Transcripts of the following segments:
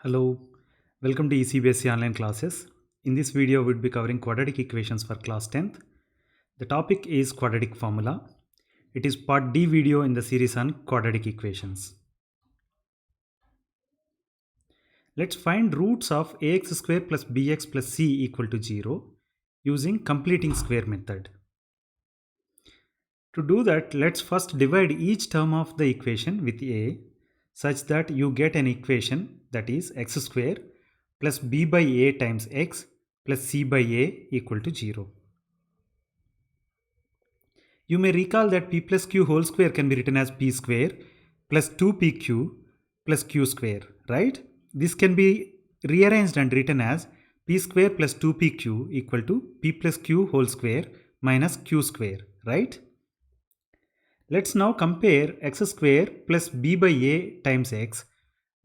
Hello, welcome to ECBSC online classes. In this video, we'll be covering quadratic equations for class 10th. The topic is quadratic formula. It is part D video in the series on quadratic equations. Let's find roots of ax square plus bx plus c equal to 0 using completing square method. To do that, let's first divide each term of the equation with a such that you get an equation that is x square plus b by a times x plus c by a equal to 0. You may recall that p plus q whole square can be written as p square plus 2pq plus q square, right? This can be rearranged and written as p square plus 2pq equal to p plus q whole square minus q square, right? Let's now compare x square plus b by a times x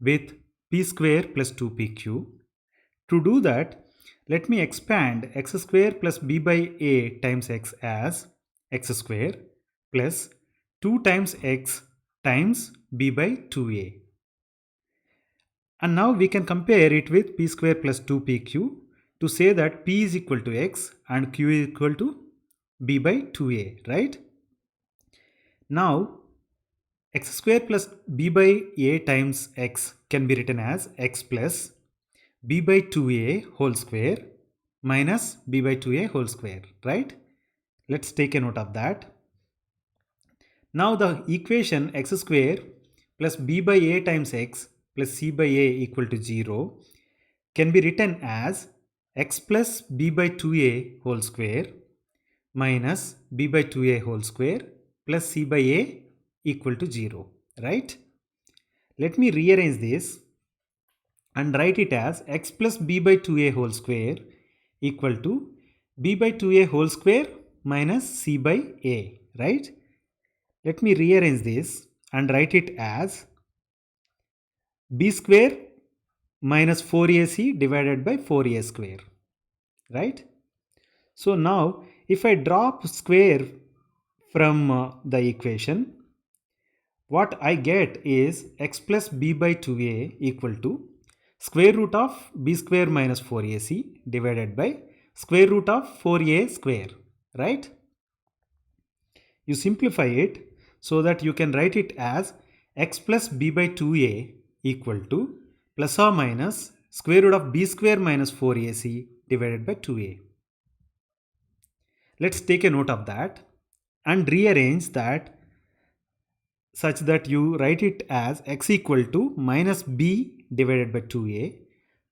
with p square plus 2pq. To do that, let me expand x square plus b by a times x as x square plus 2 times x times b by 2a. And now we can compare it with p square plus 2pq to say that p is equal to x and q is equal to b by 2a, right? Now, x square plus b by a times x can be written as x plus b by 2a whole square minus b by 2a whole square, right? Let's take a note of that. Now the equation x square plus b by a times x plus c by a equal to 0 can be written as x plus b by 2a whole square minus b by 2a whole square plus c by a equal to 0, right? Let me rearrange this and write it as x plus b by 2a whole square equal to b by 2a whole square minus c by a, right? Let me rearrange this and write it as b square minus 4ac divided by 4a square, right? So now if I drop square from the equation, what I get is x plus b by 2a equal to square root of b square minus 4ac divided by square root of 4a square, right? You simplify it so that you can write it as x plus b by 2a equal to plus or minus square root of b square minus 4ac divided by 2a. Let's take a note of that and rearrange that such that you write it as x equal to minus b divided by 2a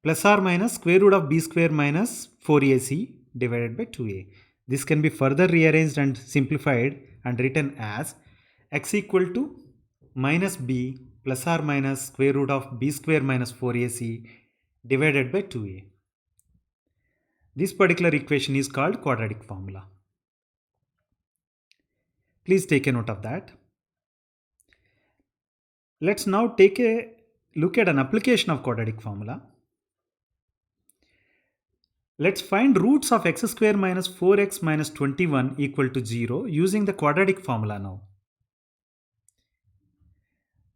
plus or minus square root of b square minus 4ac divided by 2a. This can be further rearranged and simplified and written as x equal to minus b plus or minus square root of b square minus 4ac divided by 2a. This particular equation is called quadratic formula. Please take a note of that. Let's now take a look at an application of quadratic formula. Let's find roots of x square minus 4x minus 21 equal to 0 using the quadratic formula now.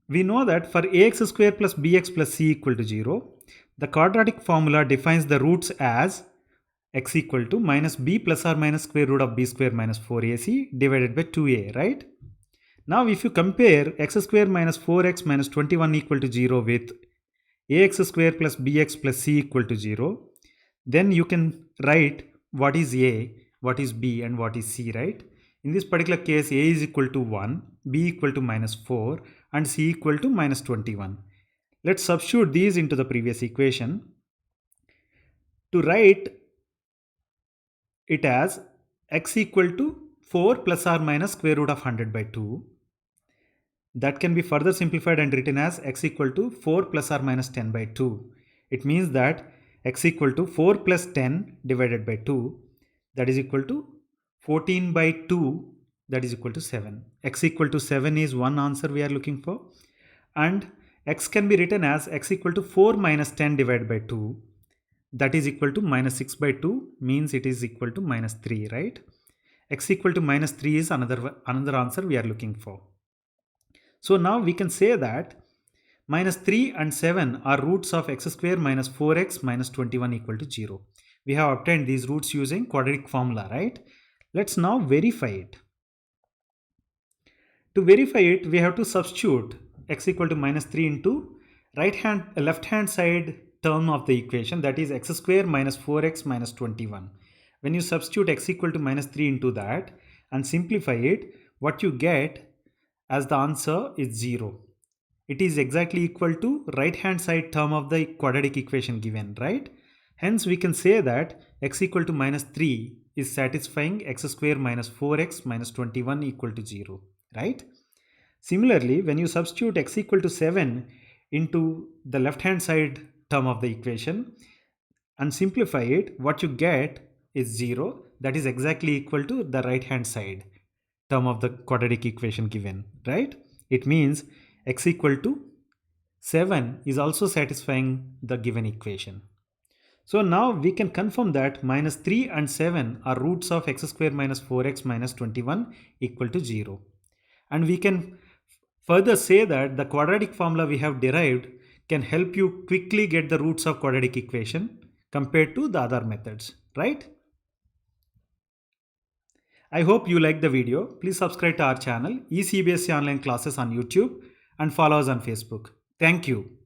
We know that for ax square plus bx plus c equal to 0, the quadratic formula defines the roots as x equal to minus b plus or minus square root of b square minus 4ac divided by 2a, right? Now if you compare x square minus 4x minus 21 equal to 0 with ax square plus bx plus c equal to 0, then you can write what is a, what is b and what is c, right? In this particular case, a is equal to 1, b equal to minus 4 and c equal to minus 21. Let's substitute these into the previous equation to write it as x equal to 4 plus or minus square root of 100 by 2. That can be further simplified and written as x equal to 4 plus or minus 10 by 2. It means that x equal to 4 plus 10 divided by 2, that is equal to 14 by 2, that is equal to 7. X equal to 7 is one answer we are looking for. And x can be written as x equal to 4 minus 10 divided by 2, that is equal to minus 6 by 2, means it is equal to minus 3, right? X equal to minus 3 is another answer we are looking for. So now we can say that Minus 3 and 7 are roots of x square minus 4x minus 21 equal to 0. We have obtained these roots using quadratic formula, right? Let's now verify it. To verify it, we have to substitute x equal to minus 3 into left hand side term of the equation, that is x square minus 4x minus 21. When you substitute x equal to minus 3 into that and simplify it, what you get as the answer is 0. It is exactly equal to right hand side term of the quadratic equation given, right? Hence we can say that x equal to minus 3 is satisfying x square minus 4x minus 21 equal to 0, right? Similarly, when you substitute x equal to 7 into the left hand side term of the equation and simplify it, what you get is 0. That is exactly equal to the right hand side term of the quadratic equation given, right? It means x equal to 7 is also satisfying the given equation. So now we can confirm that minus 3 and 7 are roots of x square minus 4x minus 21 equal to 0. And we can further say that the quadratic formula we have derived can help you quickly get the roots of quadratic equation compared to the other methods, right? I hope you liked the video. Please subscribe to our channel, eCBSE Online Classes on YouTube, and follow us on Facebook. Thank you.